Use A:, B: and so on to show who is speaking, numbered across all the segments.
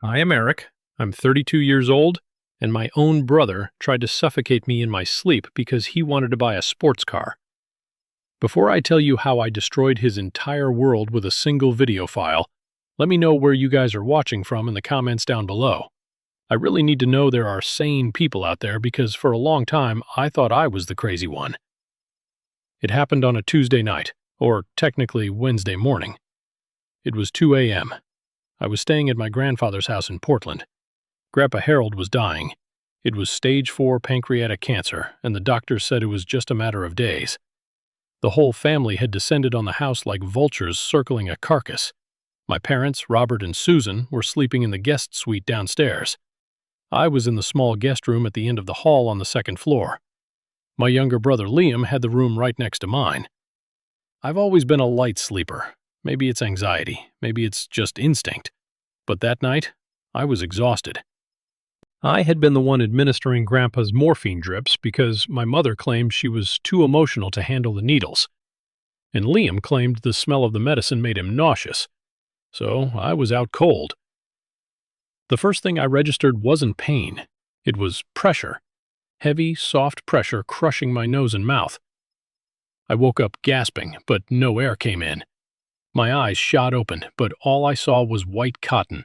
A: I am Eric. I'm 32 years old, and my own brother tried to suffocate me in my sleep because he wanted to buy a sports car. Before I tell you how I destroyed his entire world with a single video file, let me know where you guys are watching from in the comments down below. I really need to know there are sane people out there because for a long time I thought I was the crazy one. It happened on a Tuesday night, or technically Wednesday morning. It was 2 a.m. I was staying at my grandfather's house in Portland. Grandpa Harold was dying. It was stage 4 pancreatic cancer, and the doctors said it was just a matter of days. The whole family had descended on the house like vultures circling a carcass. My parents, Robert and Susan, were sleeping in the guest suite downstairs. I was in the small guest room at the end of the hall on the second floor. My younger brother Liam had the room right next to mine. I've always been a light sleeper. Maybe it's anxiety, maybe it's just instinct. But that night, I was exhausted. I had been the one administering Grandpa's morphine drips because my mother claimed she was too emotional to handle the needles, and Liam claimed the smell of the medicine made him nauseous. So I was out cold. The first thing I registered wasn't pain. It was pressure. Heavy, soft pressure crushing my nose and mouth. I woke up gasping, but no air came in. My eyes shot open, but all I saw was white cotton.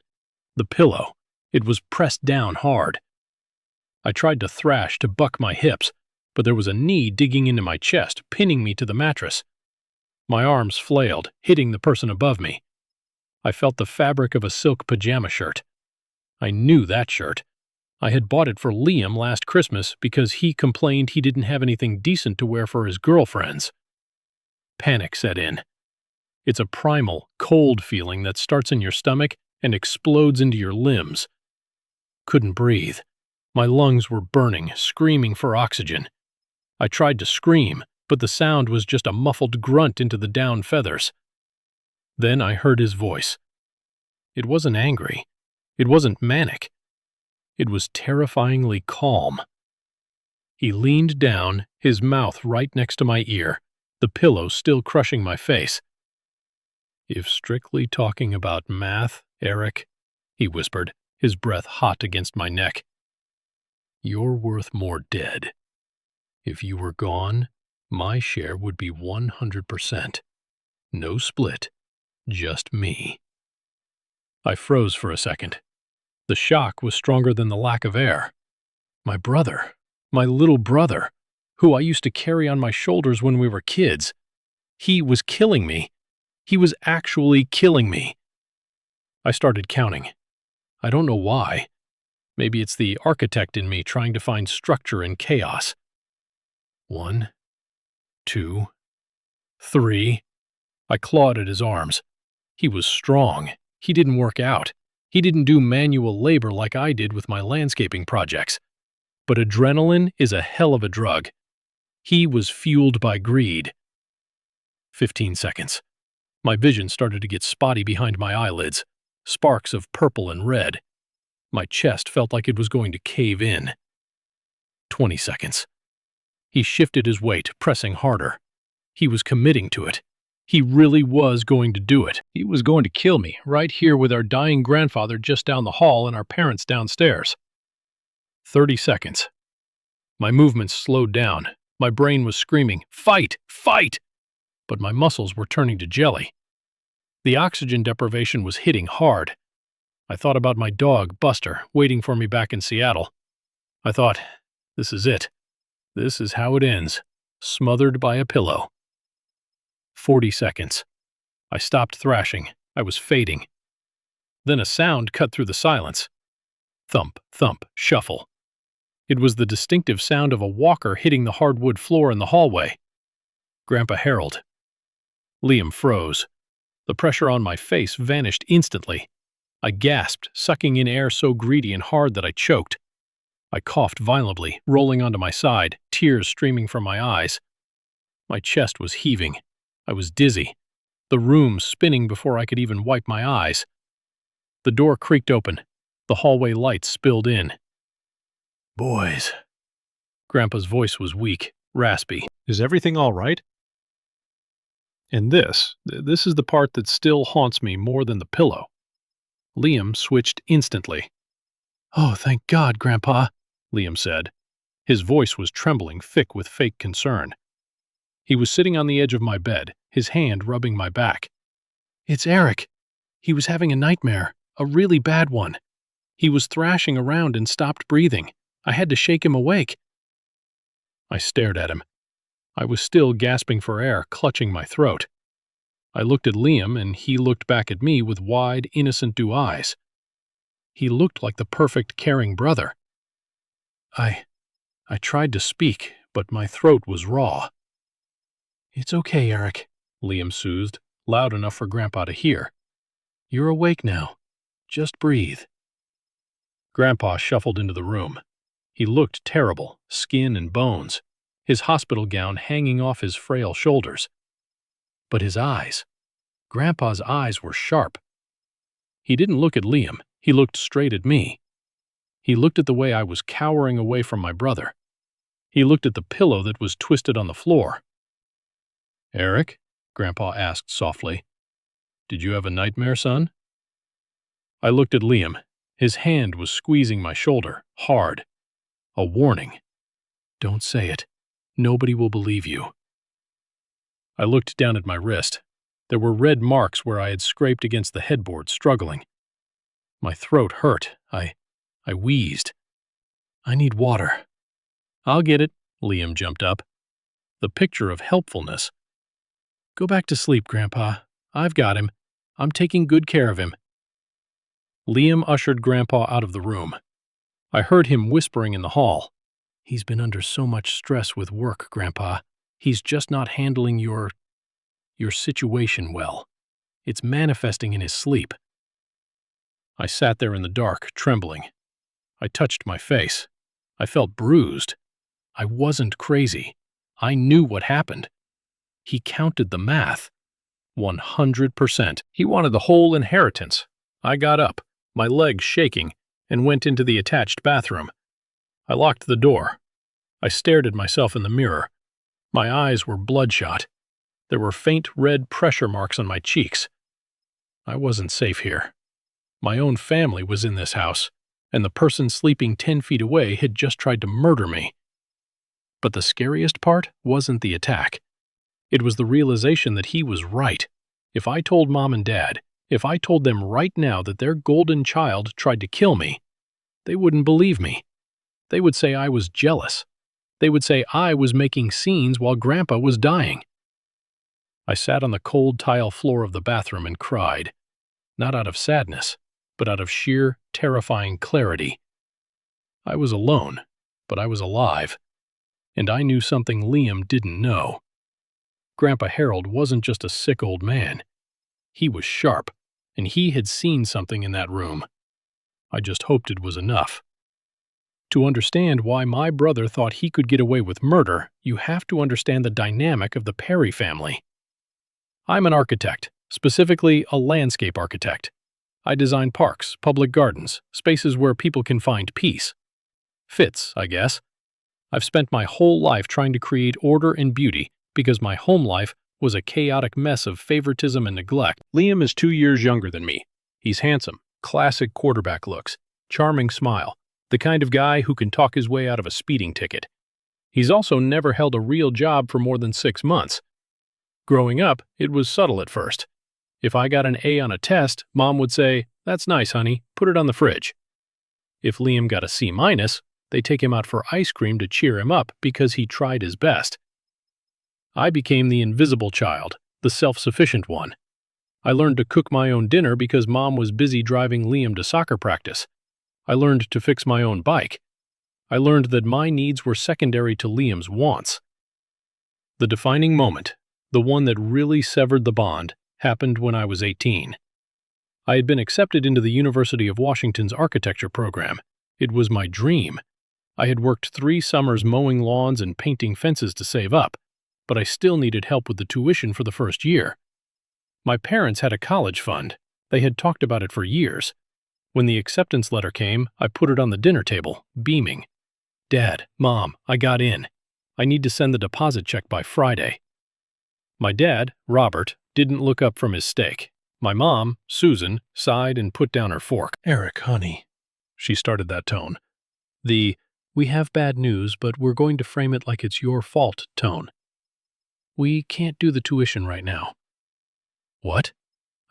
A: The pillow. It was pressed down hard. I tried to thrash to buck my hips, but there was a knee digging into my chest, pinning me to the mattress. My arms flailed, hitting the person above me. I felt the fabric of a silk pajama shirt. I knew that shirt. I had bought it for Liam last Christmas because he complained he didn't have anything decent to wear for his girlfriends. Panic set in. It's a primal, cold feeling that starts in your stomach and explodes into your limbs. Couldn't breathe. My lungs were burning, screaming for oxygen. I tried to scream, but the sound was just a muffled grunt into the down feathers. Then I heard his voice. It wasn't angry. It wasn't manic. It was terrifyingly calm. He leaned down, his mouth right next to my ear, the pillow still crushing my face. "If strictly talking about math, Eric," he whispered, his breath hot against my neck, "you're worth more dead. If you were gone, my share would be 100%. No split, just me." I froze for a second. The shock was stronger than the lack of air. My brother, my little brother, who I used to carry on my shoulders when we were kids. He was killing me. He was actually killing me. I started counting. I don't know why. Maybe it's the architect in me trying to find structure in chaos. 1, 2, 3. I clawed at his arms. He was strong. He didn't work out. He didn't do manual labor like I did with my landscaping projects. But adrenaline is a hell of a drug. He was fueled by greed. 15 seconds. My vision started to get spotty behind my eyelids, sparks of purple and red. My chest felt like it was going to cave in. 20 seconds. He shifted his weight, pressing harder. He was committing to it. He really was going to do it. He was going to kill me, right here with our dying grandfather just down the hall and our parents downstairs. 30 seconds. My movements slowed down. My brain was screaming, "Fight! Fight!" But my muscles were turning to jelly. The oxygen deprivation was hitting hard. I thought about my dog, Buster, waiting for me back in Seattle. I thought, this is it. This is how it ends, smothered by a pillow. 40 seconds. I stopped thrashing. I was fading. Then a sound cut through the silence. Thump, thump, shuffle. It was the distinctive sound of a walker hitting the hardwood floor in the hallway. Grandpa Harold. Liam froze. The pressure on my face vanished instantly. I gasped, sucking in air so greedy and hard that I choked. I coughed violently, rolling onto my side, tears streaming from my eyes. My chest was heaving. I was dizzy. The room spinning before I could even wipe my eyes. The door creaked open. The hallway lights spilled in. "Boys." Grandpa's voice was weak, raspy. "Is everything all right?" And this is the part that still haunts me more than the pillow. Liam switched instantly. "Oh, thank God, Grandpa," Liam said. His voice was trembling, thick with fake concern. He was sitting on the edge of my bed, his hand rubbing my back. "It's Eric. He was having a nightmare, a really bad one. He was thrashing around and stopped breathing. I had to shake him awake." I stared at him. I was still gasping for air, clutching my throat. I looked at Liam, and he looked back at me with wide, innocent eyes. He looked like the perfect, caring brother. I tried to speak, but my throat was raw. "It's okay, Eric," Liam soothed, loud enough for Grandpa to hear. "You're awake now. Just breathe." Grandpa shuffled into the room. He looked terrible, skin and bones, his hospital gown hanging off his frail shoulders. But his eyes, Grandpa's eyes were sharp. He didn't look at Liam, he looked straight at me. He looked at the way I was cowering away from my brother. He looked at the pillow that was twisted on the floor. "Eric?" Grandpa asked softly. "Did you have a nightmare, son?" I looked at Liam. His hand was squeezing my shoulder, hard. A warning. "Don't say it. Nobody will believe you." I looked down at my wrist. There were red marks where I had scraped against the headboard, struggling. My throat hurt. I wheezed. "I need water." "I'll get it." Liam jumped up. The picture of helpfulness. "Go back to sleep, Grandpa. I've got him. I'm taking good care of him." Liam ushered Grandpa out of the room. I heard him whispering in the hall. "He's been under so much stress with work, Grandpa. He's just not handling your situation well. It's manifesting in his sleep." I sat there in the dark, trembling. I touched my face. I felt bruised. I wasn't crazy. I knew what happened. He counted the math. 100%. He wanted the whole inheritance. I got up, my legs shaking, and went into the attached bathroom. I locked the door. I stared at myself in the mirror. My eyes were bloodshot. There were faint red pressure marks on my cheeks. I wasn't safe here. My own family was in this house, and the person sleeping 10 feet away had just tried to murder me. But the scariest part wasn't the attack. It was the realization that he was right. If I told Mom and Dad, if I told them right now that their golden child tried to kill me, they wouldn't believe me. They would say I was jealous. They would say I was making scenes while Grandpa was dying. I sat on the cold tile floor of the bathroom and cried, not out of sadness, but out of sheer, terrifying clarity. I was alone, but I was alive. And I knew something Liam didn't know. Grandpa Harold wasn't just a sick old man. He was sharp, and he had seen something in that room. I just hoped it was enough. To understand why my brother thought he could get away with murder, you have to understand the dynamic of the Perry family. I'm an architect, specifically a landscape architect. I design parks, public gardens, spaces where people can find peace. Fits, I guess. I've spent my whole life trying to create order and beauty because my home life was a chaotic mess of favoritism and neglect. Liam is 2 years younger than me. He's handsome, classic quarterback looks, charming smile, the kind of guy who can talk his way out of a speeding ticket. He's also never held a real job for more than 6 months. Growing up, it was subtle at first. If I got an A on a test, Mom would say, "That's nice, honey, put it on the fridge." If Liam got a C-, they take him out for ice cream to cheer him up because he tried his best. I became the invisible child, the self-sufficient one. I learned to cook my own dinner because Mom was busy driving Liam to soccer practice. I learned to fix my own bike. I learned that my needs were secondary to Liam's wants. The defining moment, the one that really severed the bond, happened when I was 18. I had been accepted into the University of Washington's architecture program. It was my dream. I had worked 3 summers mowing lawns and painting fences to save up, but I still needed help with the tuition for the first year. My parents had a college fund. They had talked about it for years. When the acceptance letter came, I put it on the dinner table, beaming. "Dad, Mom, I got in. I need to send the deposit check by Friday." My dad, Robert, didn't look up from his steak. My mom, Susan, sighed and put down her fork. "Eric, honey," she started that tone. "We have bad news, but we're going to frame it like it's your fault tone. We can't do the tuition right now." "What?"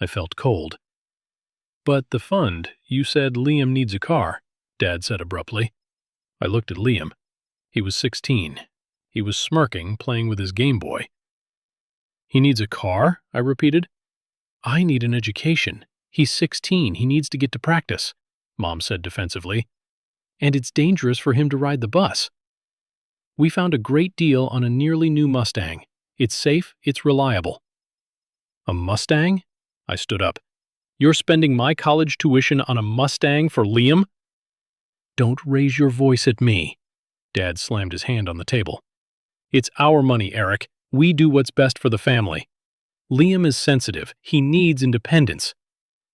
A: I felt cold. "But the fund, you said Liam needs a car," Dad said abruptly. I looked at Liam. He was 16. He was smirking, playing with his Game Boy. "He needs a car?" I repeated. "I need an education. He's 16. He needs to get to practice," Mom said defensively. "And it's dangerous for him to ride the bus. We found a great deal on a nearly new Mustang. It's safe, it's reliable." "A Mustang?" I stood up. "You're spending my college tuition on a Mustang for Liam?" "Don't raise your voice at me." Dad slammed his hand on the table. "It's our money, Eric. We do what's best for the family. Liam is sensitive. He needs independence.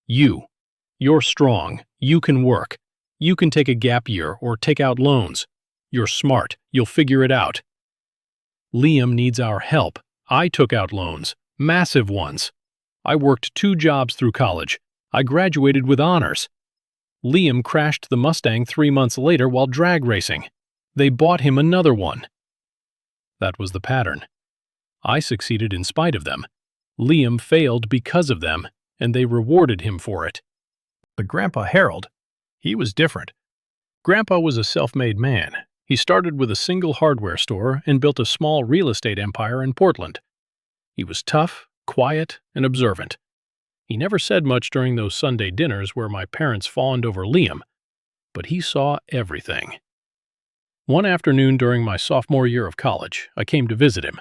A: You're strong. You can work. You can take a gap year or take out loans. You're smart. You'll figure it out. Liam needs our help. I took out loans. Massive ones. I worked 2 jobs through college. I graduated with honors. Liam crashed the Mustang 3 months later while drag racing. They bought him another one." That was the pattern. I succeeded in spite of them. Liam failed because of them, and they rewarded him for it. But Grandpa Harold, he was different. Grandpa was a self-made man. He started with a single hardware store and built a small real estate empire in Portland. He was tough, quiet, and observant. He never said much during those Sunday dinners where my parents fawned over Liam, but he saw everything. One afternoon during my sophomore year of college, I came to visit him.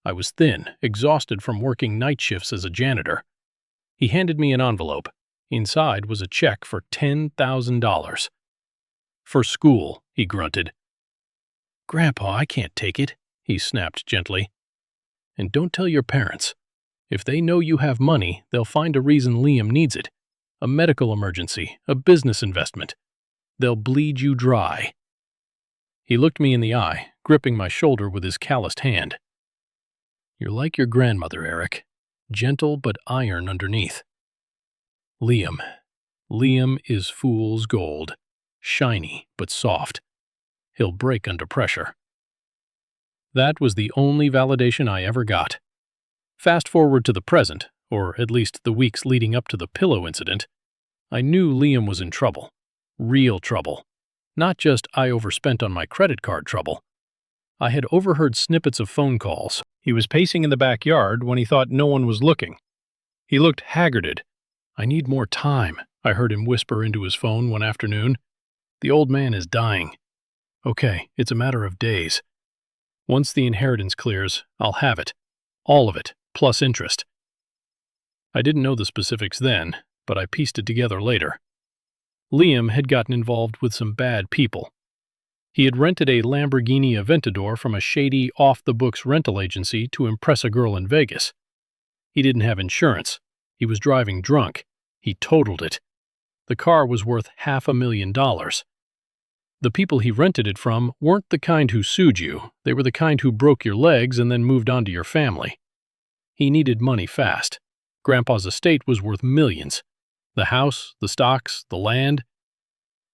A: I was thin, exhausted from working night shifts as a janitor. He handed me an envelope. Inside was a check for $10,000. "For school," he grunted. "Grandpa, I can't take it," he snapped gently. "And don't tell your parents. If they know you have money, they'll find a reason Liam needs it. A medical emergency, a business investment. They'll bleed you dry." He looked me in the eye, gripping my shoulder with his calloused hand. "You're like your grandmother, Eric. Gentle but iron underneath." Liam is fool's gold. Shiny but soft. He'll break under pressure. That was the only validation I ever got. Fast forward to the present, or at least the weeks leading up to the pillow incident, I knew Liam was in trouble. Real trouble. Not just I overspent on my credit card trouble. I had overheard snippets of phone calls. He was pacing in the backyard when he thought no one was looking. He looked haggarded. "I need more time," I heard him whisper into his phone one afternoon. "The old man is dying." "Okay, it's a matter of days. Once the inheritance clears, I'll have it. All of it, plus interest." I didn't know the specifics then, but I pieced it together later. Liam had gotten involved with some bad people. He had rented a Lamborghini Aventador from a shady, off-the-books rental agency to impress a girl in Vegas. He didn't have insurance. He was driving drunk. He totaled it. The car was worth $500,000. The people he rented it from weren't the kind who sued you. They were the kind who broke your legs and then moved on to your family. He needed money fast. Grandpa's estate was worth millions. The house, the stocks, the land.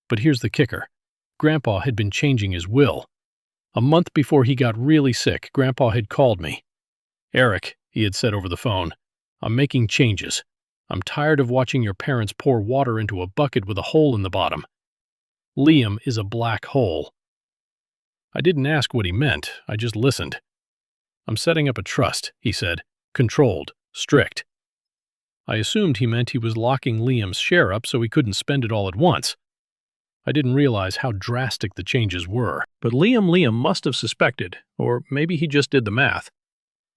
A: But here's the kicker. Grandpa had been changing his will. A month before he got really sick, Grandpa had called me. "Eric," he had said over the phone, "I'm making changes. I'm tired of watching your parents pour water into a bucket with a hole in the bottom. Liam is a black hole." I didn't ask what he meant, I just listened. "I'm setting up a trust," he said. "Controlled, strict." I assumed he meant he was locking Liam's share up so he couldn't spend it all at once. I didn't realize how drastic the changes were. But Liam must have suspected, or maybe he just did the math.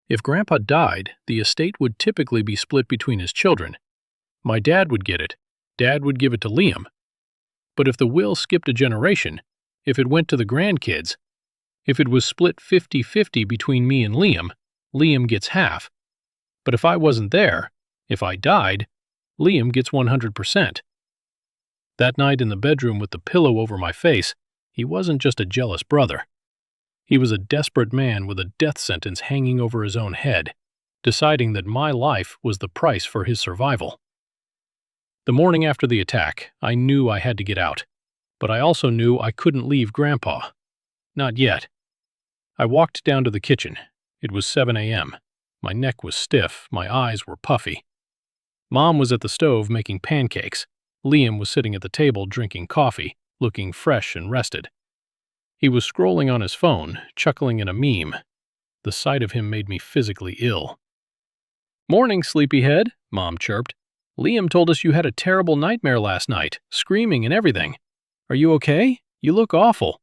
A: If Grandpa died, the estate would typically be split between his children. My dad would get it. Dad would give it to Liam. But if the will skipped a generation, if it went to the grandkids, if it was split 50-50 between me and Liam gets half. But if I wasn't there, if I died, Liam gets 100%. That night in the bedroom with the pillow over my face, he wasn't just a jealous brother. He was a desperate man with a death sentence hanging over his own head, deciding that my life was the price for his survival. The morning after the attack, I knew I had to get out, but I also knew I couldn't leave Grandpa. Not yet. I walked down to the kitchen. It was 7 a.m. My neck was stiff, my eyes were puffy. Mom was at the stove making pancakes. Liam was sitting at the table drinking coffee, looking fresh and rested. He was scrolling on his phone, chuckling at a meme. The sight of him made me physically ill. "Morning, sleepyhead," Mom chirped. "Liam told us you had a terrible nightmare last night, screaming and everything. Are you okay? You look awful."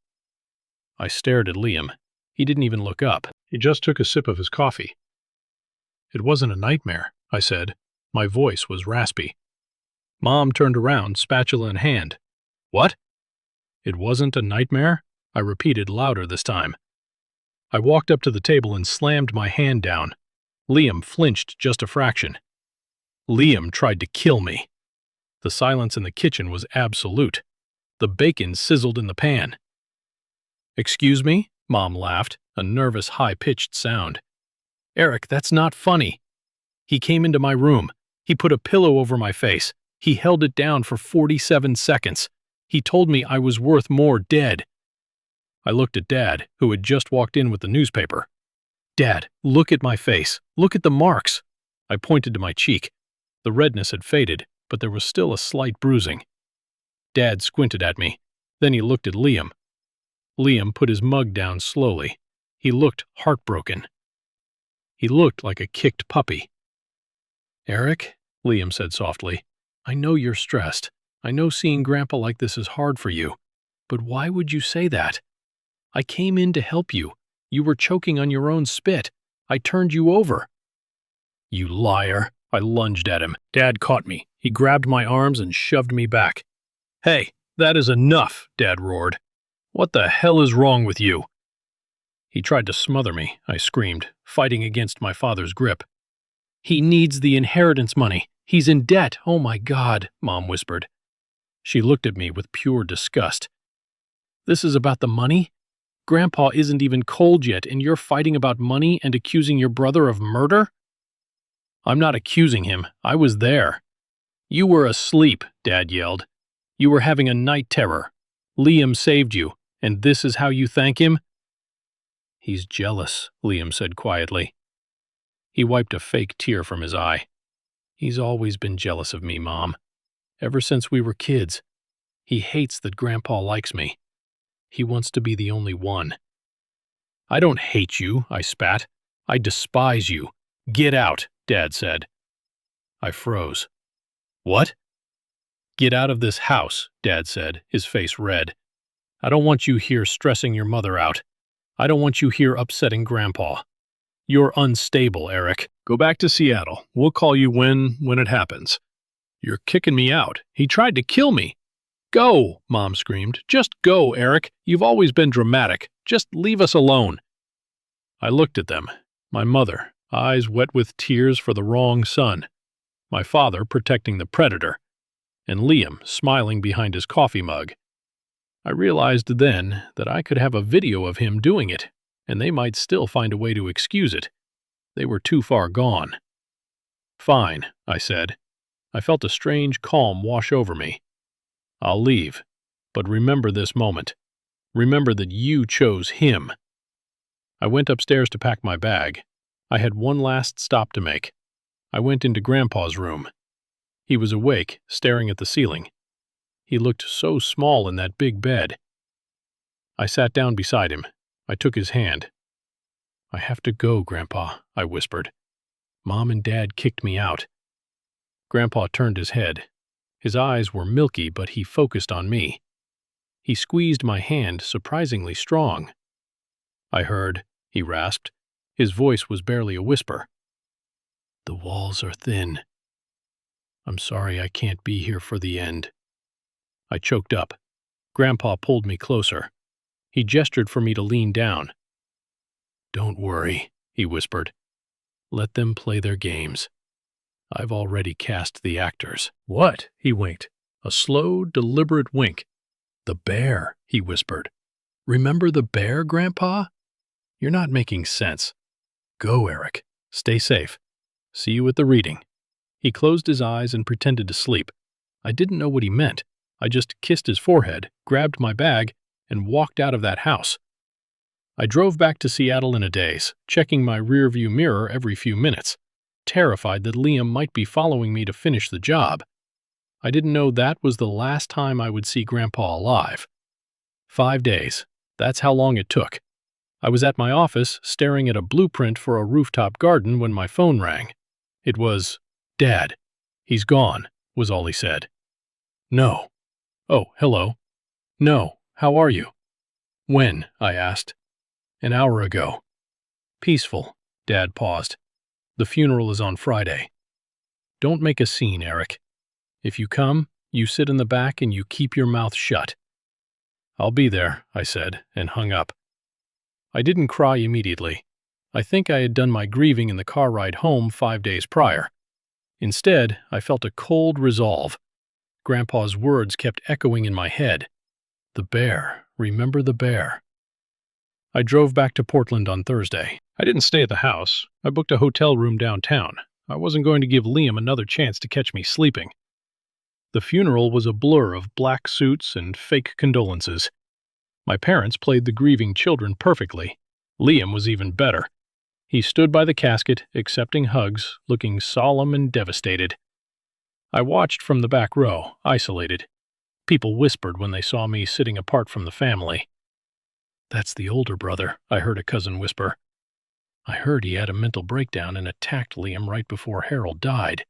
A: I stared at Liam. He didn't even look up. He just took a sip of his coffee. "It wasn't a nightmare," I said. My voice was raspy. Mom turned around, spatula in hand. "What?" "It wasn't a nightmare?" I repeated louder this time. I walked up to the table and slammed my hand down. Liam flinched just a fraction. Liam tried to kill me. The silence in the kitchen was absolute. The bacon sizzled in the pan. "Excuse me?" Mom laughed, a nervous, high-pitched sound. "Eric, that's not funny. He came into my room. He put a pillow over my face. He held it down for 47 seconds. He told me I was worth more dead." I looked at Dad, who had just walked in with the newspaper. "Dad, look at my face. Look at the marks." I pointed to my cheek. The redness had faded, but there was still a slight bruising. Dad squinted at me. Then he looked at Liam. Liam put his mug down slowly. He looked heartbroken. He looked like a kicked puppy. "Eric," Liam said softly, "I know you're stressed. I know seeing Grandpa like this is hard for you. But why would you say that? I came in to help you. You were choking on your own spit. I turned you over." "You liar." I lunged at him. Dad caught me. He grabbed my arms and shoved me back. "Hey, that is enough," Dad roared. "What the hell is wrong with you?" He tried to smother me, I screamed, fighting against my father's grip. "He needs the inheritance money. He's in debt. Oh my God," Mom whispered. She looked at me with pure disgust. "This is about the money? Grandpa isn't even cold yet, and you're fighting about money and accusing your brother of murder?" "I'm not accusing him. I was there." "You were asleep," Dad yelled. "You were having a night terror. Liam saved you, and this is how you thank him?" "He's jealous," Liam said quietly. He wiped a fake tear from his eye. "He's always been jealous of me, Mom. Ever since we were kids. He hates that Grandpa likes me. He wants to be the only one." "I don't hate you," I spat. "I despise you. Get out," Dad said. I froze. "What?" "Get out of this house," Dad said, his face red. "I don't want you here stressing your mother out. I don't want you here upsetting Grandpa. You're unstable, Eric. Go back to Seattle. We'll call you when it happens." "You're kicking me out. He tried to kill me." "Go," Mom screamed. "Just go, Eric. You've always been dramatic. Just leave us alone." I looked at them. My mother, eyes wet with tears for the wrong son. My father protecting the predator. And Liam smiling behind his coffee mug. I realized then that I could have a video of him doing it, and they might still find a way to excuse it. They were too far gone. "Fine," I said. I felt a strange calm wash over me. "I'll leave, but remember this moment. Remember that you chose him." I went upstairs to pack my bag. I had one last stop to make. I went into Grandpa's room. He was awake, staring at the ceiling. He looked so small in that big bed. I sat down beside him. I took his hand. "I have to go, Grandpa," I whispered. "Mom and Dad kicked me out." Grandpa turned his head. His eyes were milky, but he focused on me. He squeezed my hand surprisingly strong. "I heard," he rasped. His voice was barely a whisper. "The walls are thin. I'm sorry I can't be here for the end." I choked up. Grandpa pulled me closer. He gestured for me to lean down. "Don't worry," he whispered. "Let them play their games. I've already cast the actors." "What?" he winked. A slow, deliberate wink. "The bear," he whispered. "Remember the bear, Grandpa? You're not making sense. Go, Eric. Stay safe. See you at the reading." He closed his eyes and pretended to sleep. I didn't know what he meant. I just kissed his forehead, grabbed my bag, and walked out of that house. I drove back to Seattle in a daze, checking my rearview mirror every few minutes, terrified that Liam might be following me to finish the job. I didn't know that was the last time I would see Grandpa alive. 5 days. That's how long it took. I was at my office, staring at a blueprint for a rooftop garden when my phone rang. It was, "Dad, he's gone," was all he said. "No." "Oh, hello." "No, how are you?" "When?" I asked. "An hour ago." "Peaceful." Dad paused. "The funeral is on Friday. Don't make a scene, Eric. If you come, you sit in the back and you keep your mouth shut." "I'll be there," I said, and hung up. I didn't cry immediately. I think I had done my grieving in the car ride home 5 days prior. Instead, I felt a cold resolve. Grandpa's words kept echoing in my head. The bear, remember the bear. I drove back to Portland on Thursday. I didn't stay at the house. I booked a hotel room downtown. I wasn't going to give Liam another chance to catch me sleeping. The funeral was a blur of black suits and fake condolences. My parents played the grieving children perfectly. Liam was even better. He stood by the casket, accepting hugs, looking solemn and devastated. I watched from the back row, isolated. People whispered when they saw me sitting apart from the family. "That's the older brother," I heard a cousin whisper. "I heard he had a mental breakdown and attacked Liam right before Harold died."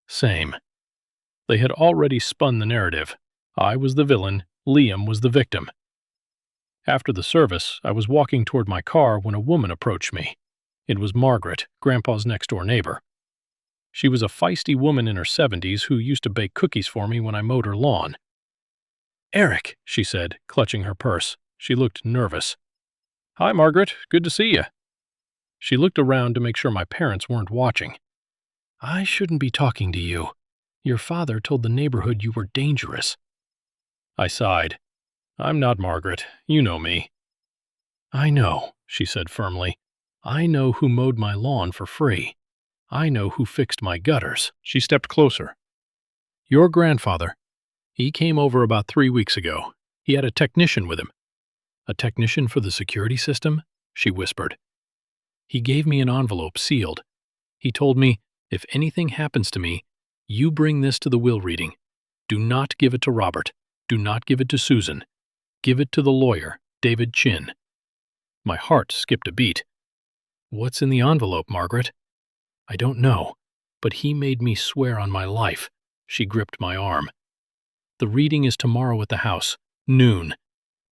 A: Same. They had already spun the narrative. I was the villain, Liam was the victim. After the service, I was walking toward my car when a woman approached me. It was Margaret, Grandpa's next-door neighbor. She was a feisty woman in her 70s who used to bake cookies for me when I mowed her lawn. "Eric," she said, clutching her purse. She looked nervous. "Hi, Margaret. Good to see you." She looked around to make sure my parents weren't watching. "I shouldn't be talking to you. Your father told the neighborhood you were dangerous." I sighed. "I'm not Margaret. You know me." "I know," she said firmly. "I know who mowed my lawn for free. I know who fixed my gutters." She stepped closer. "Your grandfather. He came over about 3 weeks ago. He had a technician with him." "A technician for the security system?" she whispered. "He gave me an envelope sealed. He told me, if anything happens to me, you bring this to the will reading. Do not give it to Robert. Do not give it to Susan. Give it to the lawyer, David Chin." My heart skipped a beat. "What's in the envelope, Margaret?" "I don't know, but he made me swear on my life." She gripped my arm. "The reading is tomorrow at the house, noon.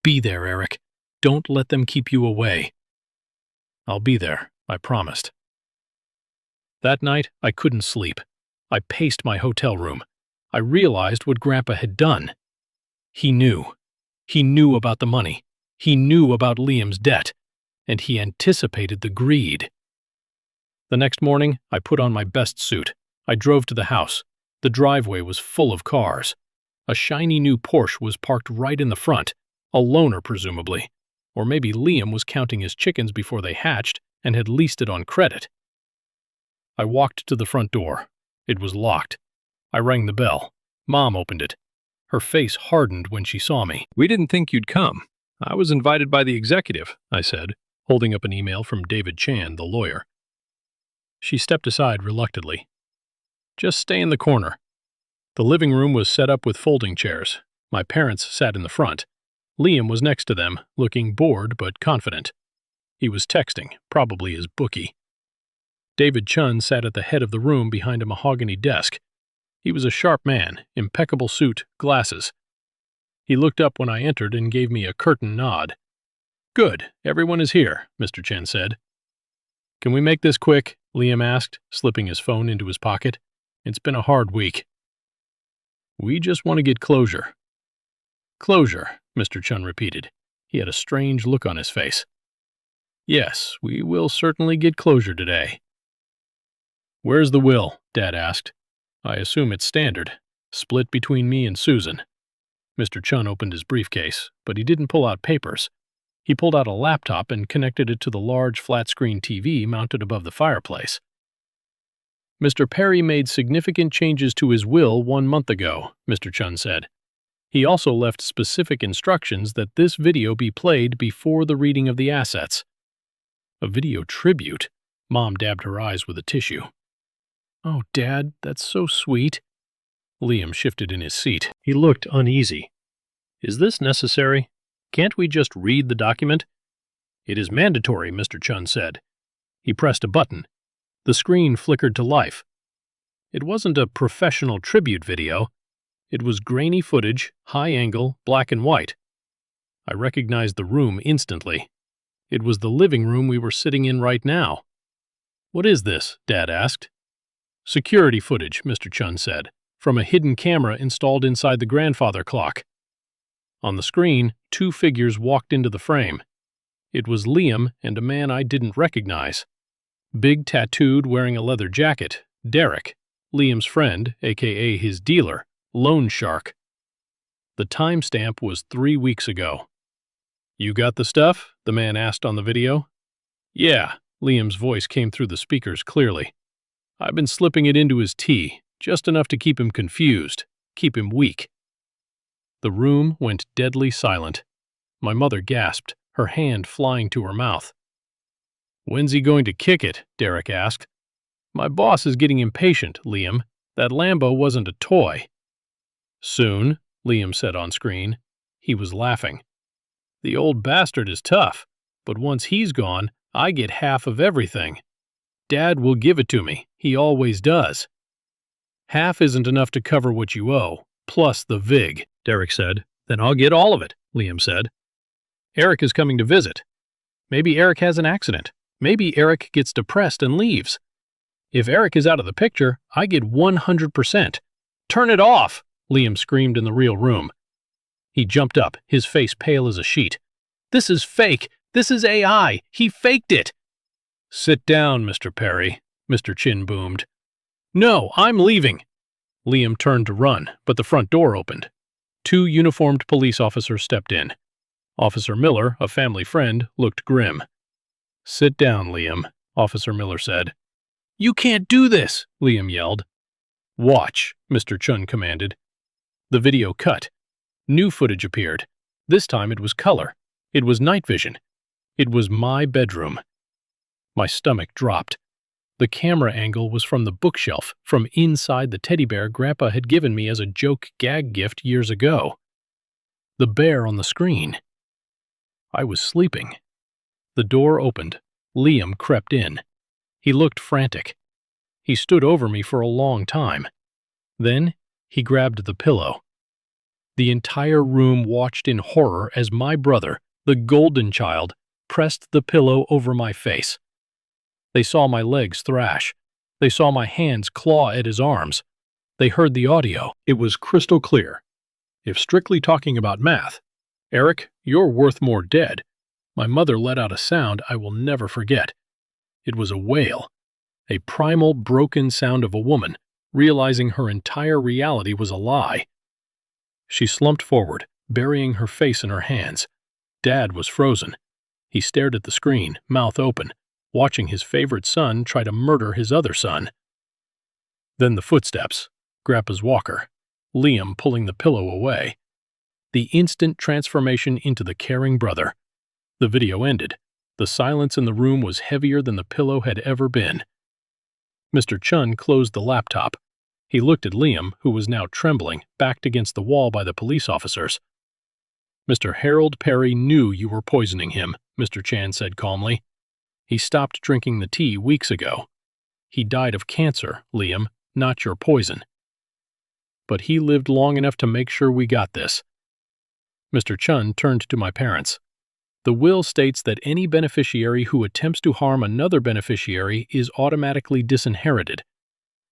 A: Be there, Eric. Don't let them keep you away." "I'll be there," I promised. That night, I couldn't sleep. I paced my hotel room. I realized what Grandpa had done. He knew. He knew about the money. He knew about Liam's debt. And he anticipated the greed. The next morning, I put on my best suit. I drove to the house. The driveway was full of cars. A shiny new Porsche was parked right in the front, a loaner presumably. Or maybe Liam was counting his chickens before they hatched and had leased it on credit. I walked to the front door. It was locked. I rang the bell. Mom opened it. Her face hardened when she saw me. "We didn't think you'd come. I was invited by the executive," I said, holding up an email from David Chan, the lawyer. She stepped aside reluctantly. "Just stay in the corner." The living room was set up with folding chairs. My parents sat in the front. Liam was next to them, looking bored but confident. He was texting, probably his bookie. David Chun sat at the head of the room behind a mahogany desk. He was a sharp man, impeccable suit, glasses. He looked up when I entered and gave me a curtain nod. "Good, everyone is here," Mr. Chen said. "Can we make this quick?" Liam asked, slipping his phone into his pocket. "It's been a hard week." "We just want to get closure." "Closure," Mr. Chun repeated. He had a strange look on his face. "Yes, we will certainly get closure today." "Where's the will?" Dad asked. "I assume it's standard. Split between me and Susan." Mr. Chun opened his briefcase, but he didn't pull out papers. He pulled out a laptop and connected it to the large flat-screen TV mounted above the fireplace. Mr. Perry made significant changes to his will 1 month ago, Mr. Chun said. He also left specific instructions that this video be played before the reading of the assets. A video tribute? Mom dabbed her eyes with a tissue. Oh, Dad, that's so sweet. Liam shifted in his seat. He looked uneasy. Is this necessary? Can't we just read the document? It is mandatory, Mr. Chun said. He pressed a button. The screen flickered to life. It wasn't a professional tribute video. It was grainy footage, high angle, black and white. I recognized the room instantly. It was the living room we were sitting in right now. What is this? Dad asked. Security footage, Mr. Chun said, from a hidden camera installed inside the grandfather clock. On the screen, 2 figures walked into the frame. It was Liam and a man I didn't recognize. Big tattooed, wearing a leather jacket, Derek, Liam's friend, aka his dealer, Loan Shark. The timestamp was 3 weeks ago. You got the stuff? The man asked on the video. Yeah, Liam's voice came through the speakers clearly. I've been slipping it into his tea, just enough to keep him confused, keep him weak. The room went deadly silent. My mother gasped, her hand flying to her mouth. When's he going to kick it? Derek asked. My boss is getting impatient, Liam. That Lambo wasn't a toy. Soon, Liam said on screen. He was laughing. The old bastard is tough, but once he's gone, I get half of everything. Dad will give it to me. He always does. Half isn't enough to cover what you owe, plus the VIG, Derek said. Then I'll get all of it, Liam said. Eric is coming to visit. Maybe Eric has an accident. Maybe Eric gets depressed and leaves. If Eric is out of the picture, I get 100%. Turn it off, Liam screamed in the real room. He jumped up, his face pale as a sheet. This is fake. This is AI. He faked it. Sit down, Mr. Perry, Mr. Chin boomed. No, I'm leaving. Liam turned to run, but the front door opened. 2 uniformed police officers stepped in. Officer Miller, a family friend, looked grim. Sit down, Liam, Officer Miller said. You can't do this, Liam yelled. Watch, Mr. Chun commanded. The video cut. New footage appeared. This time it was color. It was night vision. It was my bedroom. My stomach dropped. The camera angle was from the bookshelf, from inside the teddy bear Grandpa had given me as a joke gag gift years ago. The bear on the screen. I was sleeping. The door opened. Liam crept in. He looked frantic. He stood over me for a long time. Then he grabbed the pillow. The entire room watched in horror as my brother, the golden child, pressed the pillow over my face. They saw my legs thrash. They saw my hands claw at his arms. They heard the audio. It was crystal clear. If strictly talking about math, Eric, you're worth more dead. My mother let out a sound I will never forget. It was a wail, a primal, broken sound of a woman, realizing her entire reality was a lie. She slumped forward, burying her face in her hands. Dad was frozen. He stared at the screen, mouth open, watching his favorite son try to murder his other son. Then the footsteps, Grandpa's walker, Liam pulling the pillow away. The instant transformation into the caring brother. The video ended. The silence in the room was heavier than the pillow had ever been. Mr. Chun closed the laptop. He looked at Liam, who was now trembling, backed against the wall by the police officers. Mr. Harold Perry knew you were poisoning him, Mr. Chan said calmly. He stopped drinking the tea weeks ago. He died of cancer, Liam, not your poison. But he lived long enough to make sure we got this. Mr. Chun turned to my parents. The will states that any beneficiary who attempts to harm another beneficiary is automatically disinherited.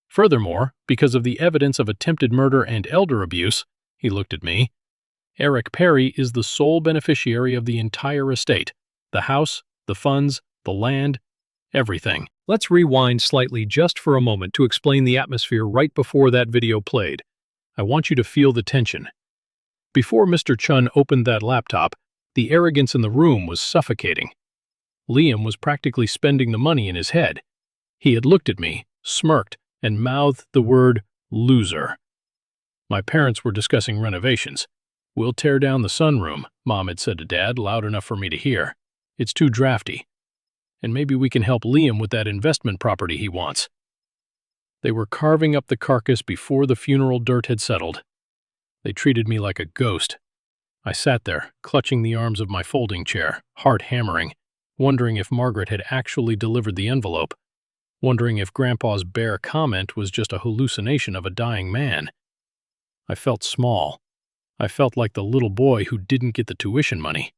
A: Furthermore, because of the evidence of attempted murder and elder abuse, he looked at me, Eric Perry is the sole beneficiary of the entire estate, the house, the funds, the land, everything. Let's rewind slightly just for a moment to explain the atmosphere right before that video played. I want you to feel the tension. Before Mr. Chun opened that laptop, the arrogance in the room was suffocating. Liam was practically spending the money in his head. He had looked at me, smirked, and mouthed the word loser. My parents were discussing renovations. "We'll tear down the sunroom," Mom had said to Dad, loud enough for me to hear. "It's too drafty. And maybe we can help Liam with that investment property he wants." They were carving up the carcass before the funeral dirt had settled. They treated me like a ghost. I sat there, clutching the arms of my folding chair, heart hammering, wondering if Margaret had actually delivered the envelope, wondering if Grandpa's bare comment was just a hallucination of a dying man. I felt small. I felt like the little boy who didn't get the tuition money.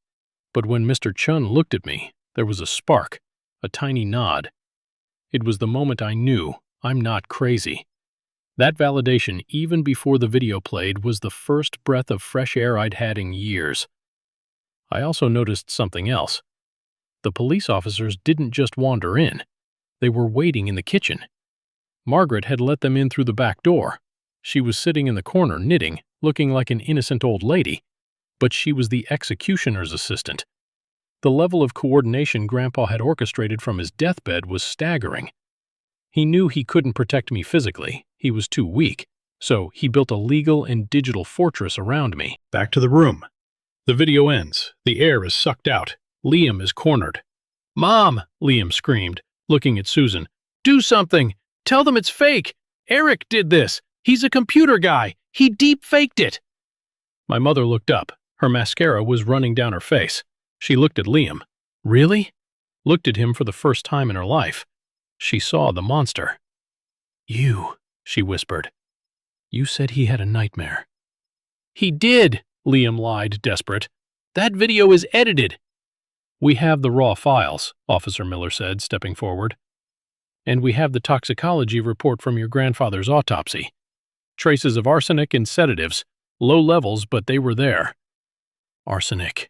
A: But when Mr. Chun looked at me, there was a spark, a tiny nod. It was the moment I knew I'm not crazy. That validation, even before the video played, was the first breath of fresh air I'd had in years. I also noticed something else. The police officers didn't just wander in. They were waiting in the kitchen. Margaret had let them in through the back door. She was sitting in the corner knitting, looking like an innocent old lady. But she was the executioner's assistant. The level of coordination Grandpa had orchestrated from his deathbed was staggering. He knew he couldn't protect me physically. He was too weak. So he built a legal and digital fortress around me. Back to the room. The video ends. The air is sucked out. Liam is cornered. "Mom!" Liam screamed, looking at Susan. "Do something! Tell them it's fake! Eric did this! He's a computer guy! He deep-faked it!" My mother looked up. Her mascara was running down her face. She looked at Liam. "Really?" Looked at him for the first time in her life. She saw the monster. "You," she whispered. "You said he had a nightmare." "He did," Liam lied, desperate. "That video is edited." "We have the raw files," Officer Miller said, stepping forward. "And we have the toxicology report from your grandfather's autopsy. Traces of arsenic and sedatives. Low levels, but they were there." "Arsenic."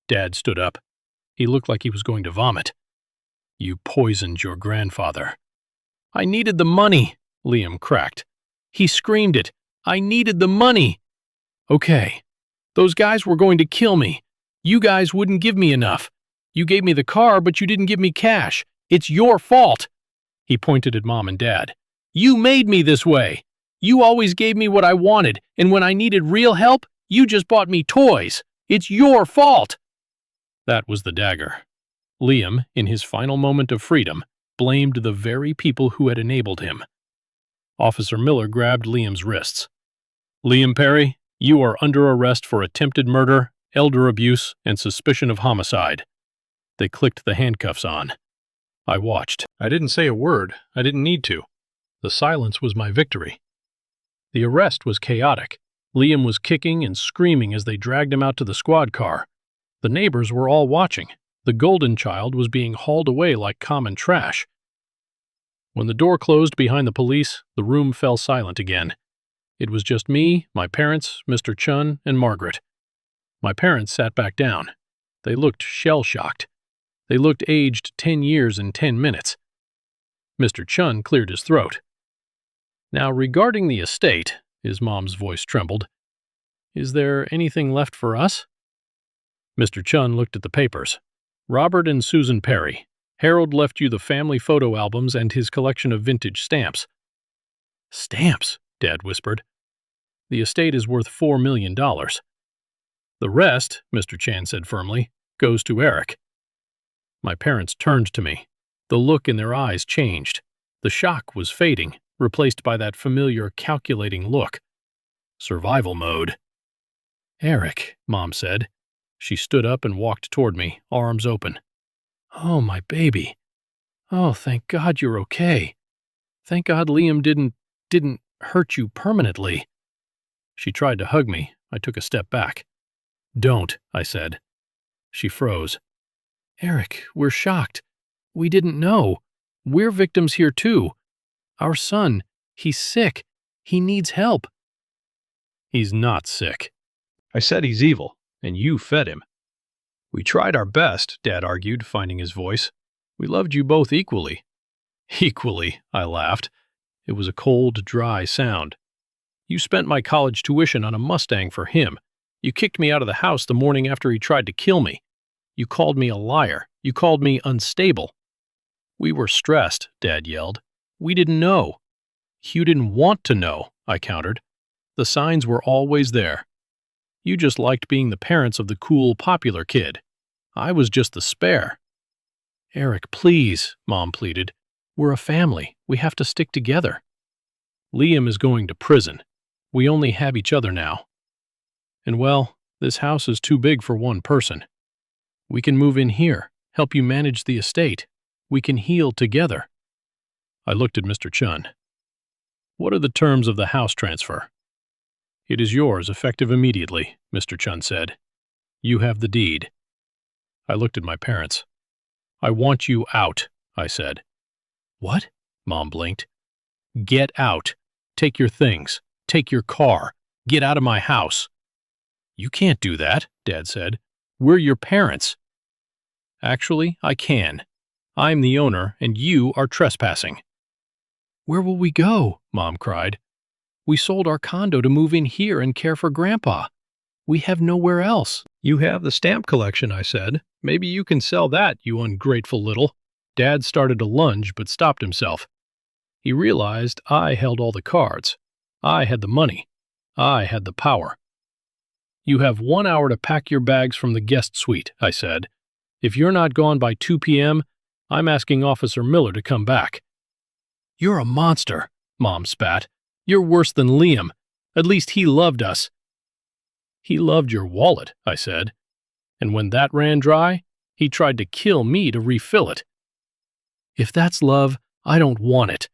A: Dad stood up. He looked like he was going to vomit. "You poisoned your grandfather." "I needed the money," Liam cracked. He screamed it. "I needed the money." "Okay. Those guys were going to kill me. You guys wouldn't give me enough. You gave me the car, but you didn't give me cash. It's your fault." He pointed at Mom and Dad. "You made me this way. You always gave me what I wanted, and when I needed real help, you just bought me toys. It's your fault." That was the dagger. Liam, in his final moment of freedom, blamed the very people who had enabled him. Officer Miller grabbed Liam's wrists. "Liam Perry, you are under arrest for attempted murder, elder abuse, and suspicion of homicide." They clicked the handcuffs on. I watched. I didn't say a word. I didn't need to. The silence was my victory. The arrest was chaotic. Liam was kicking and screaming as they dragged him out to the squad car. The neighbors were all watching. The golden child was being hauled away like common trash. When the door closed behind the police, the room fell silent again. It was just me, my parents, Mr. Chun, and Margaret. My parents sat back down. They looked shell-shocked. They looked aged 10 years and 10 minutes. Mr. Chun cleared his throat. "Now, regarding the estate," his mom's voice trembled, "is there anything left for us?" Mr. Chun looked at the papers. "Robert and Susan Perry. Harold left you the family photo albums and his collection of vintage stamps." "Stamps?" Dad whispered. "The estate is worth $4 million. The rest," Mr. Chan said firmly, "goes to Eric." My parents turned to me. The look in their eyes changed. The shock was fading, replaced by that familiar, calculating look. Survival mode. "Eric," Mom said. She stood up and walked toward me, arms open. "Oh, my baby. Oh, thank God you're okay. Thank God Liam didn't hurt you permanently." She tried to hug me. I took a step back. "Don't," I said. She froze. "Eric, we're shocked. We didn't know. We're victims here too. Our son, he's sick. He needs help." "He's not sick. I said he's evil, and you fed him." "We tried our best," Dad argued, finding his voice. "We loved you both equally." "Equally," I laughed. It was a cold, dry sound. "You spent my college tuition on a Mustang for him. You kicked me out of the house the morning after he tried to kill me. You called me a liar. You called me unstable." "We were stressed," Dad yelled. "We didn't know." You didn't want to know, I countered. The signs were always there. You just liked being the parents of the cool, popular kid. I was just the spare. Eric, please, Mom pleaded. We're a family. We have to stick together. Liam is going to prison. We only have each other now. And well, this house is too big for one person. We can move in here, help you manage the estate. We can heal together. I looked at Mr. Chun. What are the terms of the house transfer? It is yours, effective immediately, Mr. Chun said. You have the deed. I looked at my parents. I want you out, I said. What? Mom blinked. Get out. Take your things. Take your car. Get out of my house. You can't do that, Dad said. We're your parents. Actually, I can. I'm the owner, and you are trespassing. Where will we go? Mom cried. We sold our condo to move in here and care for Grandpa. We have nowhere else. You have the stamp collection, I said. Maybe you can sell that, you ungrateful little. Dad started to lunge but stopped himself. He realized I held all the cards. I had the money. I had the power. You have 1 hour to pack your bags from the guest suite, I said. If you're not gone by 2 p.m., I'm asking Officer Miller to come back. You're a monster, Mom spat. You're worse than Liam. At least he loved us. He loved your wallet, I said. And when that ran dry, he tried to kill me to refill it. If that's love, I don't want it.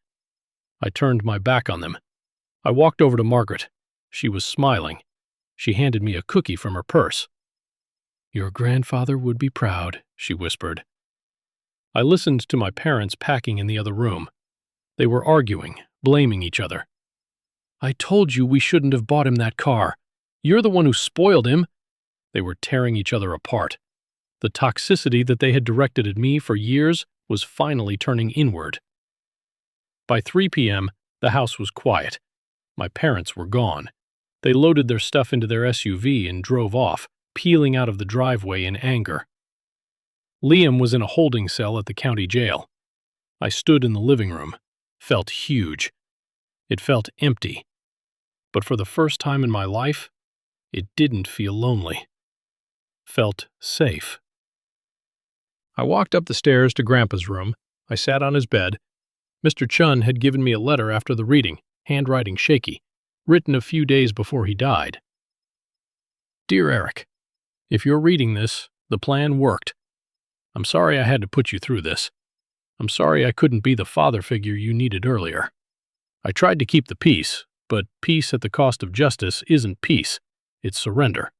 A: I turned my back on them. I walked over to Margaret. She was smiling. She handed me a cookie from her purse. Your grandfather would be proud, she whispered. I listened to my parents packing in the other room. They were arguing, blaming each other. I told you we shouldn't have bought him that car. You're the one who spoiled him. They were tearing each other apart. The toxicity that they had directed at me for years was finally turning inward. By 3 p.m., the house was quiet. My parents were gone. They loaded their stuff into their SUV and drove off, peeling out of the driveway in anger. Liam was in a holding cell at the county jail. I stood in the living room, felt huge. It felt empty. But for the first time in my life, it didn't feel lonely. Felt safe. I walked up the stairs to Grandpa's room. I sat on his bed. Mr. Chun had given me a letter after the reading, handwriting shaky, written a few days before he died. Dear Eric, if you're reading this, the plan worked. I'm sorry I had to put you through this. I'm sorry I couldn't be the father figure you needed earlier. I tried to keep the peace, but peace at the cost of justice isn't peace. It's surrender.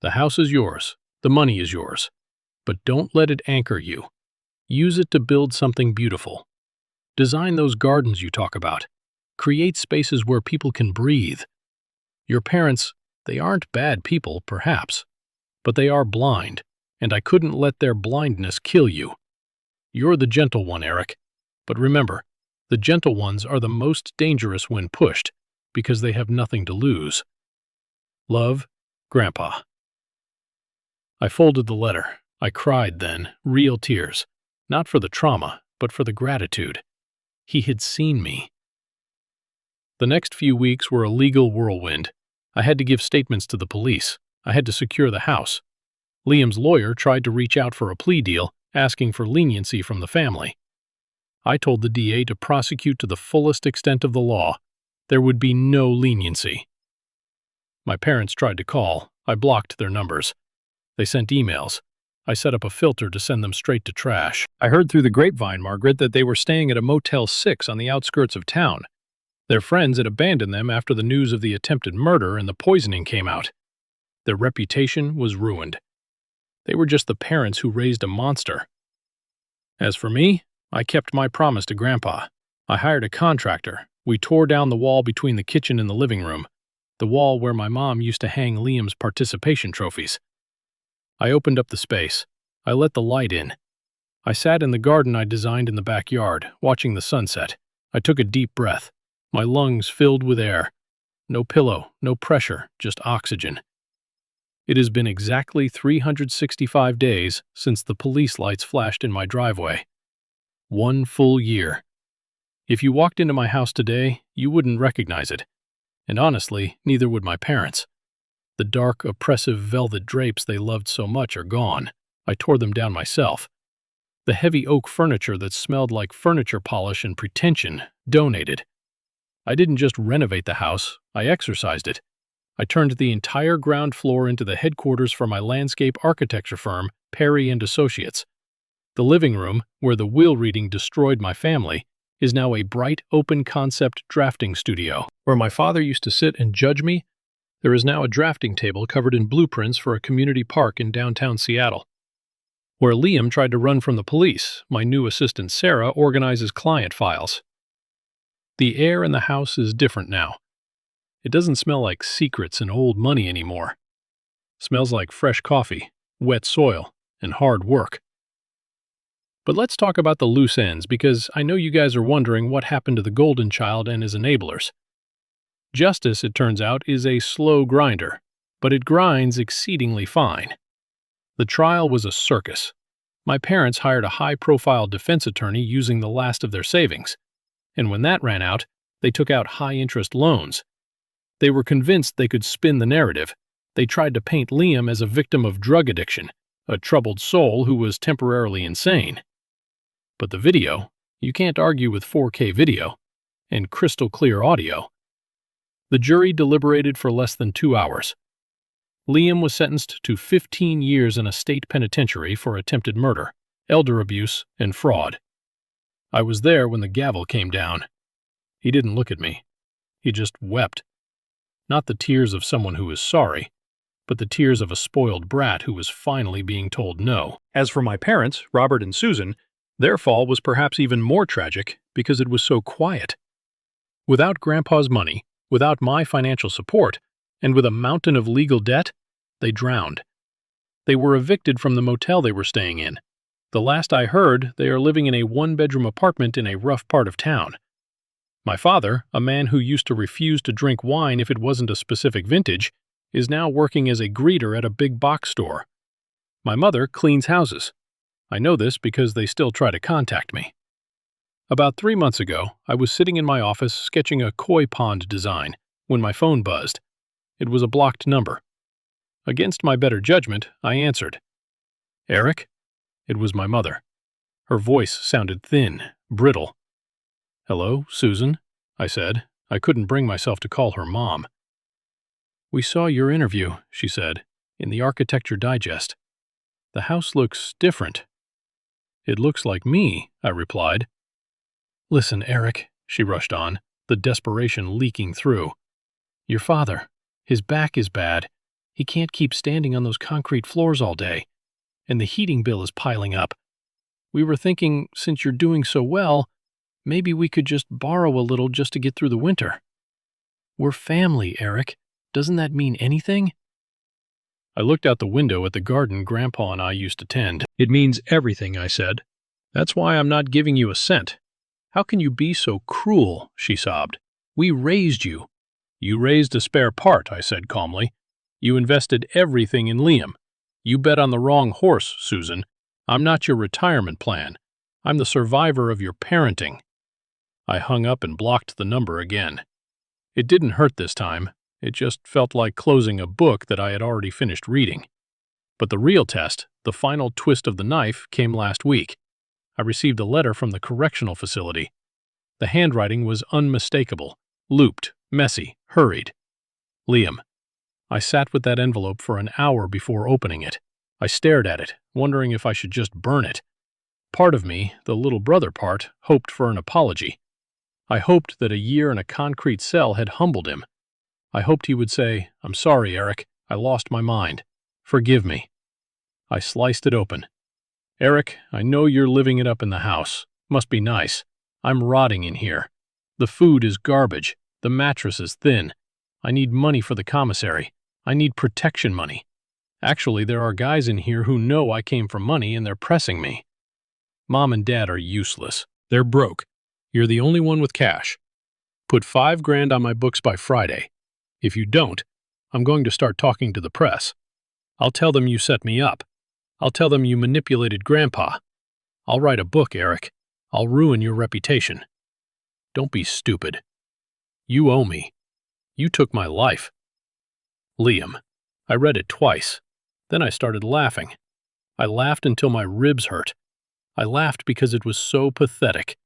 A: The house is yours. The money is yours. But don't let it anchor you. Use it to build something beautiful. Design those gardens you talk about. Create spaces where people can breathe. Your parents, they aren't bad people, perhaps, but they are blind, and I couldn't let their blindness kill you. You're the gentle one, Eric. But remember, the gentle ones are the most dangerous when pushed, because they have nothing to lose. Love, Grandpa. I folded the letter. I cried then, real tears, not for the trauma, but for the gratitude. He had seen me. The next few weeks were a legal whirlwind. I had to give statements to the police. I had to secure the house. Liam's lawyer tried to reach out for a plea deal, asking for leniency from the family. I told the DA to prosecute to the fullest extent of the law. There would be no leniency. My parents tried to call. I blocked their numbers. They sent emails. I set up a filter to send them straight to trash. I heard through the grapevine, Margaret, that they were staying at a Motel 6 on the outskirts of town. Their friends had abandoned them after the news of the attempted murder and the poisoning came out. Their reputation was ruined. They were just the parents who raised a monster. As for me, I kept my promise to Grandpa. I hired a contractor. We tore down the wall between the kitchen and the living room, the wall where my mom used to hang Liam's participation trophies. I opened up the space. I let the light in. I sat in the garden I designed in the backyard, watching the sunset. I took a deep breath. My lungs filled with air. No pillow, no pressure, just oxygen. It has been exactly 365 days since the police lights flashed in my driveway. 1 full year. If you walked into my house today, you wouldn't recognize it. And honestly, neither would my parents. The dark, oppressive velvet drapes they loved so much are gone. I tore them down myself. The heavy oak furniture that smelled like furniture polish and pretension, donated. I didn't just renovate the house, I exercised it. I turned the entire ground floor into the headquarters for my landscape architecture firm, Perry & Associates. The living room, where the will reading destroyed my family, is now a bright, open-concept drafting studio. Where my father used to sit and judge me, there is now a drafting table covered in blueprints for a community park in downtown Seattle. Where Liam tried to run from the police, my new assistant Sarah organizes client files. The air in the house is different now. It doesn't smell like secrets and old money anymore. It smells like fresh coffee, wet soil, and hard work. But let's talk about the loose ends, because I know you guys are wondering what happened to the golden child and his enablers. Justice, it turns out, is a slow grinder, but it grinds exceedingly fine. The trial was a circus. My parents hired a high-profile defense attorney using the last of their savings, and when that ran out, they took out high-interest loans. They were convinced they could spin the narrative. They tried to paint Liam as a victim of drug addiction, a troubled soul who was temporarily insane. But the video, you can't argue with 4K video and crystal clear audio. The jury deliberated for less than 2 hours. Liam was sentenced to 15 years in a state penitentiary for attempted murder, elder abuse, and fraud. I was there when the gavel came down. He didn't look at me. He just wept. Not the tears of someone who is sorry, but the tears of a spoiled brat who was finally being told no. As for my parents, Robert and Susan, their fall was perhaps even more tragic because it was so quiet. Without Grandpa's money, without my financial support, and with a mountain of legal debt, they drowned. They were evicted from the motel they were staying in. The last I heard, they are living in a one-bedroom apartment in a rough part of town. My father, a man who used to refuse to drink wine if it wasn't a specific vintage, is now working as a greeter at a big box store. My mother cleans houses. I know this because they still try to contact me. About 3 months ago, I was sitting in my office sketching a koi pond design when my phone buzzed. It was a blocked number. Against my better judgment, I answered. "Eric?" It was my mother. Her voice sounded thin, brittle. "Hello, Susan," I said. I couldn't bring myself to call her Mom. "We saw your interview," she said, "in the Architecture Digest. The house looks different." "It looks like me," I replied. "Listen, Eric," she rushed on, the desperation leaking through. "Your father, his back is bad. He can't keep standing on those concrete floors all day. And the heating bill is piling up. We were thinking, since you're doing so well, maybe we could just borrow a little just to get through the winter. We're family, Eric. Doesn't that mean anything?" I looked out the window at the garden Grandpa and I used to tend. "It means everything," I said. "That's why I'm not giving you a cent." "How can you be so cruel?" she sobbed. "We raised you." "You raised a spare part," I said calmly. "You invested everything in Liam. You bet on the wrong horse, Susan. I'm not your retirement plan. I'm the survivor of your parenting." I hung up and blocked the number again. It didn't hurt this time. It just felt like closing a book that I had already finished reading. But the real test, the final twist of the knife, came last week. I received a letter from the correctional facility. The handwriting was unmistakable, looped, messy, hurried. Liam. I sat with that envelope for an hour before opening it. I stared at it, wondering if I should just burn it. Part of me, the little brother part, hoped for an apology. I hoped that a year in a concrete cell had humbled him. I hoped he would say, "I'm sorry, Eric. I lost my mind. Forgive me." I sliced it open. "Eric, I know you're living it up in the house. Must be nice. I'm rotting in here. The food is garbage. The mattress is thin. I need money for the commissary. I need protection money. Actually, there are guys in here who know I came for money and they're pressing me. Mom and Dad are useless. They're broke. You're the only one with cash. Put $5,000 on my books by Friday. If you don't, I'm going to start talking to the press. I'll tell them you set me up. I'll tell them you manipulated Grandpa. I'll write a book, Eric. I'll ruin your reputation." Don't be stupid. You owe me. You took my life. Liam. I read it twice. Then I started laughing. I laughed until my ribs hurt. I laughed because it was so pathetic.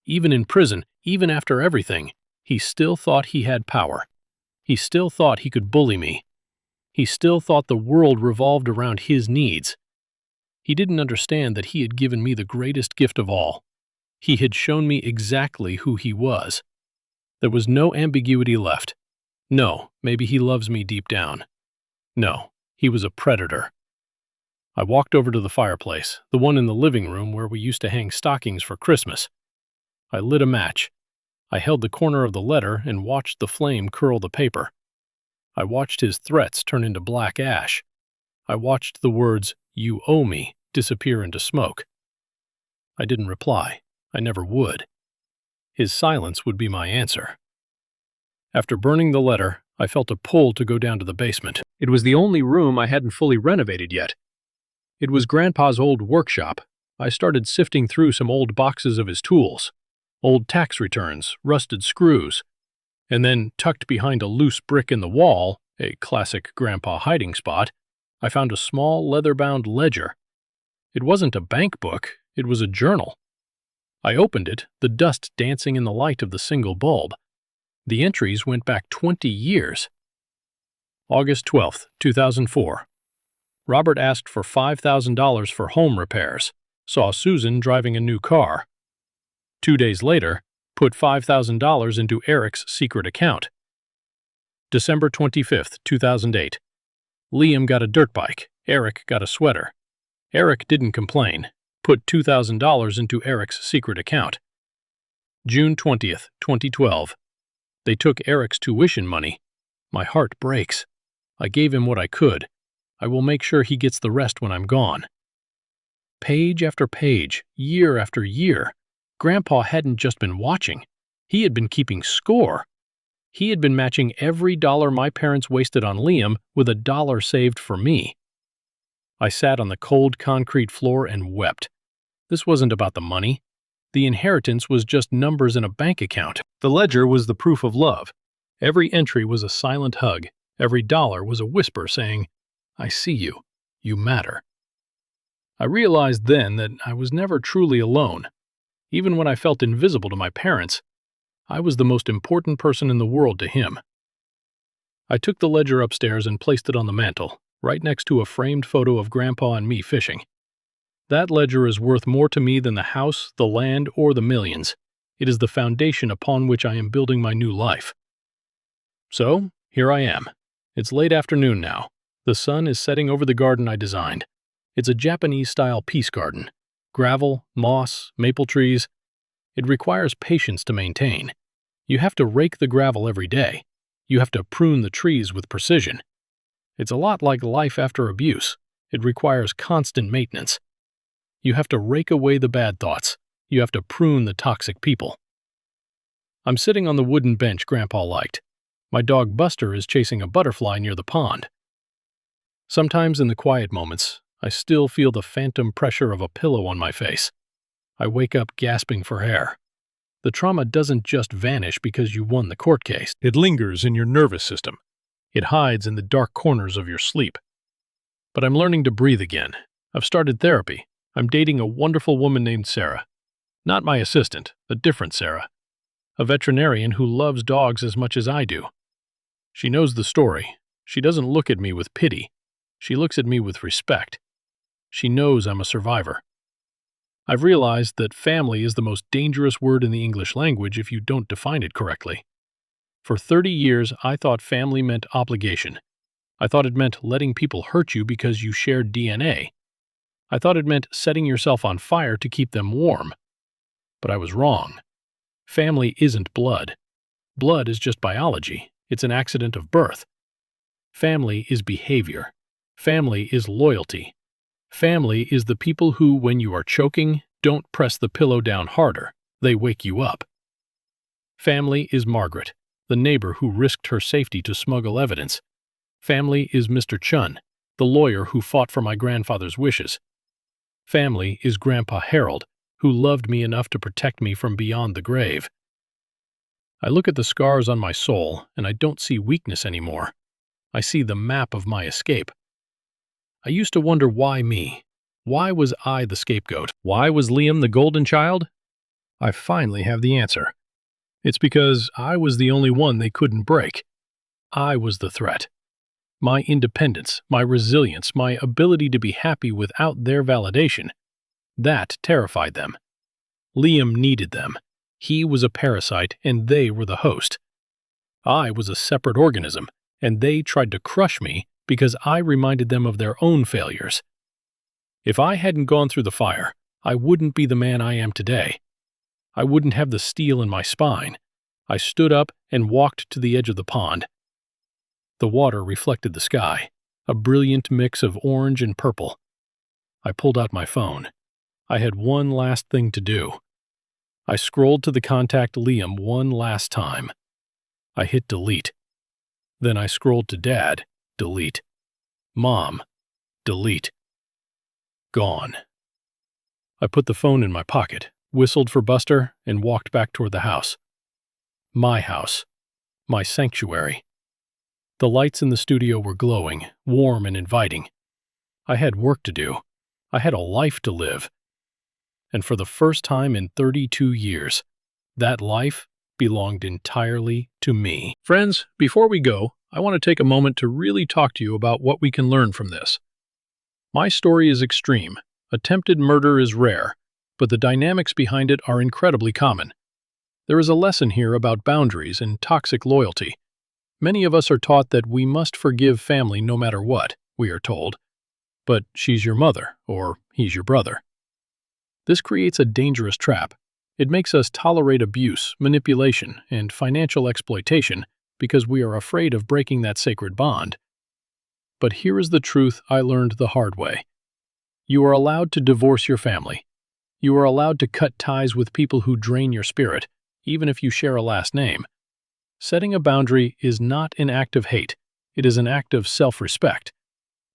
A: Even in prison, even after everything, he still thought he had power. He still thought he could bully me. He still thought the world revolved around his needs. He didn't understand that he had given me the greatest gift of all. He had shown me exactly who he was. There was no ambiguity left. No, maybe he loves me deep down. No, he was a predator. I walked over to the fireplace, the one in the living room where we used to hang stockings for Christmas. I lit a match. I held the corner of the letter and watched the flame curl the paper. I watched his threats turn into black ash. I watched the words, "You owe me," disappear into smoke. I didn't reply. I never would. His silence would be my answer. After burning the letter, I felt a pull to go down to the basement. It was the only room I hadn't fully renovated yet. It was Grandpa's old workshop. I started sifting through some old boxes of his tools, old tax returns, rusted screws, and then, tucked behind a loose brick in the wall, a classic Grandpa hiding spot, I found a small leather-bound ledger. It wasn't a bank book, it was a journal. I opened it, the dust dancing in the light of the single bulb. The entries went back 20 years. August 12th, 2004. Robert asked for $5,000 for home repairs. Saw Susan driving a new car. 2 days later, put $5,000 into Eric's secret account. December 25th, 2008. Liam got a dirt bike. Eric got a sweater. Eric didn't complain. Put $2,000 into Eric's secret account. June 20th, 2012. They took Eric's tuition money. My heart breaks. I gave him what I could. I will make sure he gets the rest when I'm gone. Page after page, year after year, Grandpa hadn't just been watching. He had been keeping score. He had been matching every dollar my parents wasted on Liam with a dollar saved for me. I sat on the cold concrete floor and wept. This wasn't about the money. The inheritance was just numbers in a bank account. The ledger was the proof of love. Every entry was a silent hug. Every dollar was a whisper saying, "I see you. You matter." I realized then that I was never truly alone. Even when I felt invisible to my parents, I was the most important person in the world to him. I took the ledger upstairs and placed it on the mantel, right next to a framed photo of Grandpa and me fishing. That ledger is worth more to me than the house, the land, or the millions. It is the foundation upon which I am building my new life. So, here I am. It's late afternoon now. The sun is setting over the garden I designed. It's a Japanese-style peace garden. Gravel, moss, maple trees. It requires patience to maintain. You have to rake the gravel every day. You have to prune the trees with precision. It's a lot like life after abuse. It requires constant maintenance. You have to rake away the bad thoughts. You have to prune the toxic people. I'm sitting on the wooden bench Grandpa liked. My dog Buster is chasing a butterfly near the pond. Sometimes in the quiet moments, I still feel the phantom pressure of a pillow on my face. I wake up gasping for air. The trauma doesn't just vanish because you won the court case. It lingers in your nervous system. It hides in the dark corners of your sleep. But I'm learning to breathe again. I've started therapy. I'm dating a wonderful woman named Sarah. Not my assistant, a different Sarah. A veterinarian who loves dogs as much as I do. She knows the story. She doesn't look at me with pity. She looks at me with respect. She knows I'm a survivor. I've realized that family is the most dangerous word in the English language if you don't define it correctly. For 30 years, I thought family meant obligation. I thought it meant letting people hurt you because you shared DNA. I thought it meant setting yourself on fire to keep them warm. But I was wrong. Family isn't blood. Blood is just biology. It's an accident of birth. Family is behavior. Family is loyalty. Family is the people who, when you are choking, don't press the pillow down harder. They wake you up. Family is Margaret, the neighbor who risked her safety to smuggle evidence. Family is Mr. Chun, the lawyer who fought for my grandfather's wishes. Family is Grandpa Harold, who loved me enough to protect me from beyond the grave. I look at the scars on my soul, and I don't see weakness anymore. I see the map of my escape. I used to wonder why me. Why was I the scapegoat? Why was Liam the golden child? I finally have the answer. It's because I was the only one they couldn't break. I was the threat. My independence, my resilience, my ability to be happy without their validation, that terrified them. Liam needed them. He was a parasite, and they were the host. I was a separate organism, and they tried to crush me because I reminded them of their own failures. If I hadn't gone through the fire, I wouldn't be the man I am today. I wouldn't have the steel in my spine. I stood up and walked to the edge of the pond. The water reflected the sky, a brilliant mix of orange and purple. I pulled out my phone. I had one last thing to do. I scrolled to the contact Liam one last time. I hit delete. Then I scrolled to Dad, delete. Mom, delete. Gone. I put the phone in my pocket, whistled for Buster, and walked back toward the house. My house. My sanctuary. The lights in the studio were glowing, warm and inviting. I had work to do. I had a life to live. And for the first time in 32 years, that life belonged entirely to me. Friends, before we go, I want to take a moment to really talk to you about what we can learn from this. My story is extreme. Attempted murder is rare, but the dynamics behind it are incredibly common. There is a lesson here about boundaries and toxic loyalty. Many of us are taught that we must forgive family no matter what, we are told. But she's your mother, or he's your brother. This creates a dangerous trap. It makes us tolerate abuse, manipulation, and financial exploitation because we are afraid of breaking that sacred bond. But here is the truth I learned the hard way. You are allowed to divorce your family. You are allowed to cut ties with people who drain your spirit, even if you share a last name. Setting a boundary is not an act of hate. It is an act of self-respect.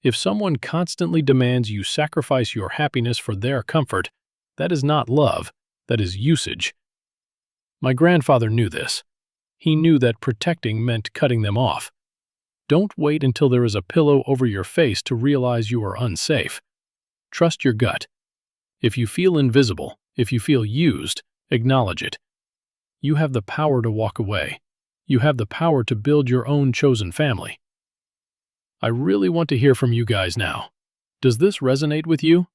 A: If someone constantly demands you sacrifice your happiness for their comfort, that is not love, that is usage. My grandfather knew this. He knew that protecting meant cutting them off. Don't wait until there is a pillow over your face to realize you are unsafe. Trust your gut. If you feel invisible, if you feel used, acknowledge it. You have the power to walk away. You have the power to build your own chosen family. I really want to hear from you guys now. Does this resonate with you?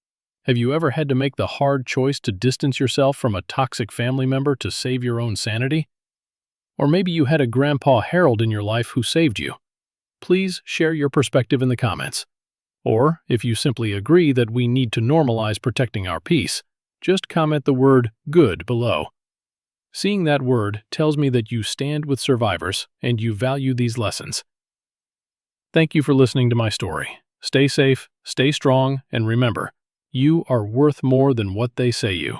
A: Have you ever had to make the hard choice to distance yourself from a toxic family member to save your own sanity? Or maybe you had a Grandpa Harold in your life who saved you. Please share your perspective in the comments. Or, if you simply agree that we need to normalize protecting our peace, just comment the word "good" below. Seeing that word tells me that you stand with survivors and you value these lessons. Thank you for listening to my story. Stay safe, stay strong, and remember, you are worth more than what they say you.